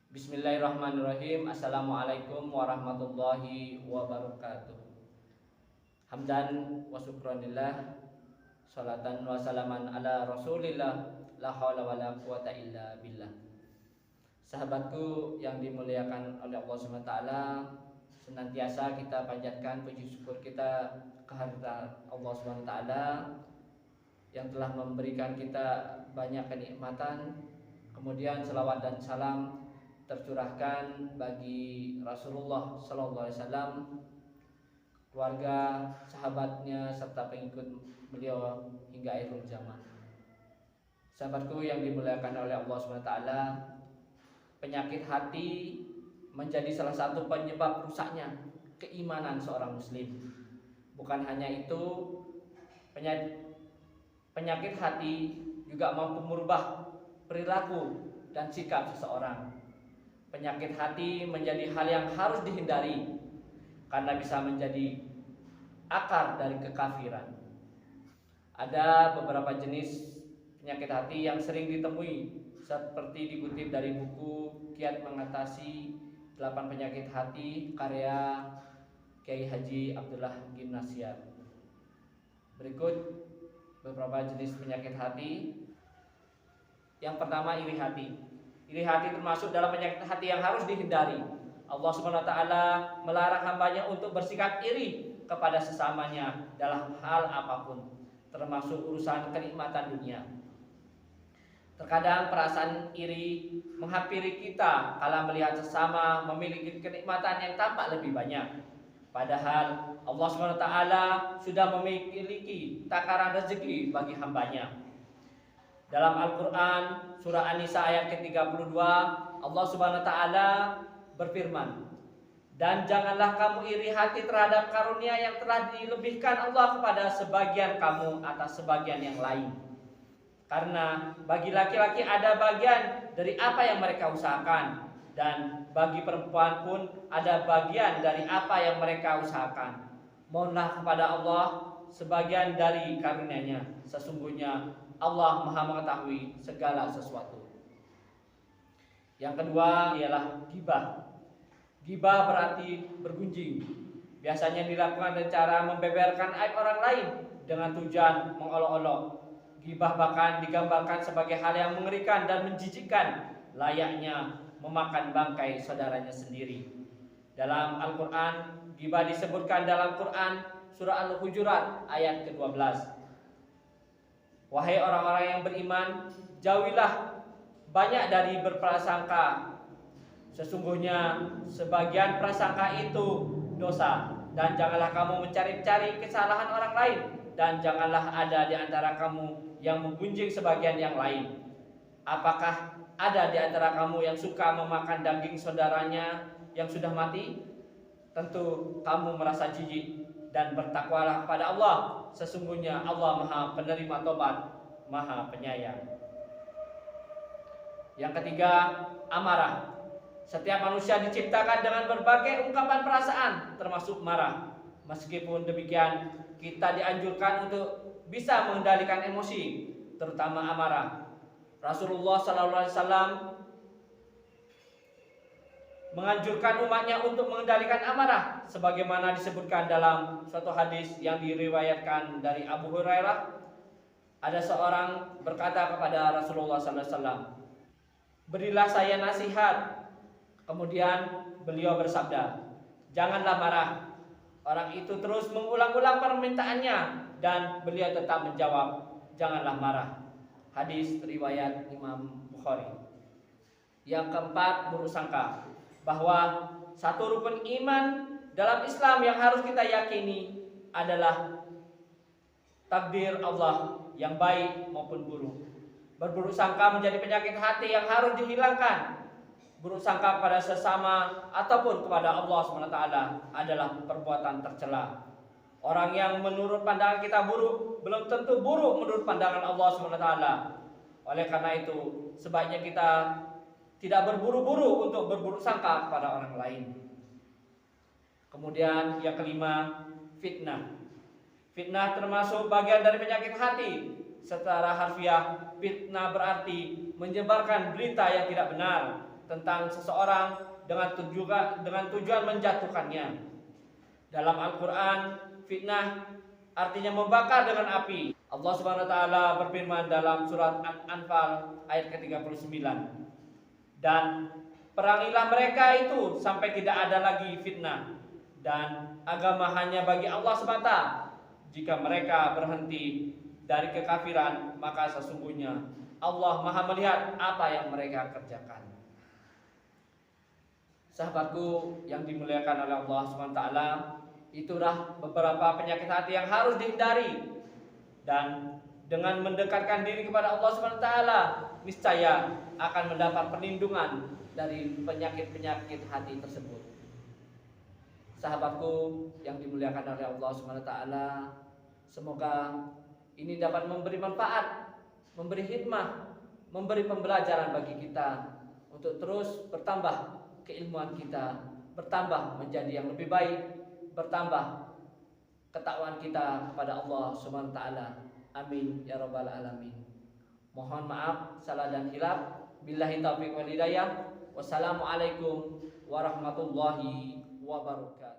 Bismillahirrahmanirrahim. Assalamualaikum warahmatullahi wabarakatuh. Hamdan wa syukranillah, salatan wa salaman ala rasulillah, la haula wa la quwata illa billah. Sahabatku yang dimuliakan oleh Allah SWT, senantiasa kita panjatkan puji syukur kita kehadirat Allah SWT yang telah memberikan kita banyak kenikmatan. Kemudian selawat dan salam tercurahkan bagi Rasulullah Sallallahu Alaihi Wasallam, keluarga, sahabatnya, serta pengikut beliau hingga akhir zaman. Sahabatku yang dimuliakan oleh Allah SWT, penyakit hati menjadi salah satu penyebab rusaknya keimanan seorang muslim. Bukan hanya itu, penyakit hati juga mampu merubah perilaku dan sikap seseorang. Penyakit hati menjadi hal yang harus dihindari karena bisa menjadi akar dari kekafiran. Ada beberapa jenis penyakit hati yang sering ditemui, seperti dikutip dari buku Kiat Mengatasi 8 Penyakit Hati karya Kiai Haji Abdullah Gimnasiar. Berikut beberapa jenis penyakit hati. Yang pertama, iri hati. Iri hati termasuk dalam penyakit hati yang harus dihindari. Allah SWT melarang hambanya untuk bersikap iri kepada sesamanya dalam hal apapun, termasuk urusan kenikmatan dunia. Terkadang perasaan iri menghampiri kita kala melihat sesama memiliki kenikmatan yang tampak lebih banyak. Padahal Allah SWT sudah memiliki takaran rezeki bagi hambanya. Dalam Al-Quran surah An-Nisa ayat ke-32, Allah Subhanahu wa ta'ala berfirman, "Dan janganlah kamu iri hati terhadap karunia yang telah dilebihkan Allah kepada sebagian kamu atas sebagian yang lain. Karena bagi laki-laki ada bagian dari apa yang mereka usahakan, dan bagi perempuan pun ada bagian dari apa yang mereka usahakan. Mohonlah kepada Allah sebagian dari karunia-Nya. Sesungguhnya Allah Maha mengetahui segala sesuatu." Yang kedua ialah ghibah. Ghibah berarti bergunjing. Biasanya dilakukan dengan cara membeberkan aib orang lain dengan tujuan mengolok-olok. Ghibah bahkan digambarkan sebagai hal yang mengerikan dan menjijikkan, layaknya memakan bangkai saudaranya sendiri. Dalam Al-Quran, ghibah disebutkan dalam Quran surah Al-Hujurat ayat ke-12. "Wahai orang-orang yang beriman, jauhilah banyak dari berprasangka. Sesungguhnya sebagian prasangka itu dosa. Dan janganlah kamu mencari-cari kesalahan orang lain. Dan janganlah ada di antara kamu yang menggunjing sebagian yang lain. Apakah ada di antara kamu yang suka memakan daging saudaranya yang sudah mati? Tentu kamu merasa jijik, dan bertakwalah kepada Allah. Sesungguhnya Allah Maha penerima tobat, Maha penyayang." Yang ketiga, amarah. Setiap manusia diciptakan dengan berbagai ungkapan perasaan, termasuk marah. Meskipun demikian, kita dianjurkan untuk bisa mengendalikan emosi, terutama amarah. Rasulullah SAW menganjurkan umatnya untuk mengendalikan amarah, sebagaimana disebutkan dalam suatu hadis yang diriwayatkan dari Abu Hurairah. Ada seorang berkata kepada Rasulullah SAW, "Berilah saya nasihat." Kemudian beliau bersabda, "Janganlah marah." Orang itu terus mengulang-ulang permintaannya, dan beliau tetap menjawab, "Janganlah marah." Hadis riwayat Imam Bukhari. Yang keempat, buruk sangka. Bahwa satu rukun iman dalam Islam yang harus kita yakini adalah takdir Allah yang baik maupun buruk. Berburuk sangka menjadi penyakit hati yang harus dihilangkan. Buruk sangka kepada sesama ataupun kepada Allah SWT adalah perbuatan tercela. Orang yang menurut pandangan kita buruk belum tentu buruk menurut pandangan Allah SWT. Oleh karena itu, sebaiknya kita tidak berburu-buru untuk berburuk sangka kepada orang lain. Kemudian yang kelima, fitnah. Fitnah termasuk bagian dari penyakit hati. Secara harfiah, fitnah berarti menyebarkan berita yang tidak benar, tentang seseorang dengan tujuan menjatuhkannya. Dalam Al-Quran, fitnah artinya membakar dengan api. Allah Subhanahu wa taala berfirman dalam surat An-Anfal ayat ke-39. Dan perangilah mereka itu sampai tidak ada lagi fitnah, dan agama hanya bagi Allah semata. Jika mereka berhenti dari kekafiran, maka sesungguhnya Allah Maha melihat apa yang mereka kerjakan. Sahabatku yang dimuliakan oleh Allah SWT, itulah beberapa penyakit hati yang harus dihindari. Dan dengan mendekatkan diri kepada Allah SWT, niscaya akan mendapat perlindungan dari penyakit-penyakit hati tersebut. Sahabatku yang dimuliakan oleh Allah SWT, semoga ini dapat memberi manfaat, memberi hikmah, memberi pembelajaran bagi kita untuk terus bertambah keilmuan kita, bertambah menjadi yang lebih baik, bertambah ketakwaan kita kepada Allah Subhanahu wa taala. Amin ya rabbal alamin. Mohon maaf salah dan hilaf. Billahi taufiq wal hidayah. Wassalamualaikum warahmatullahi wabarakatuh.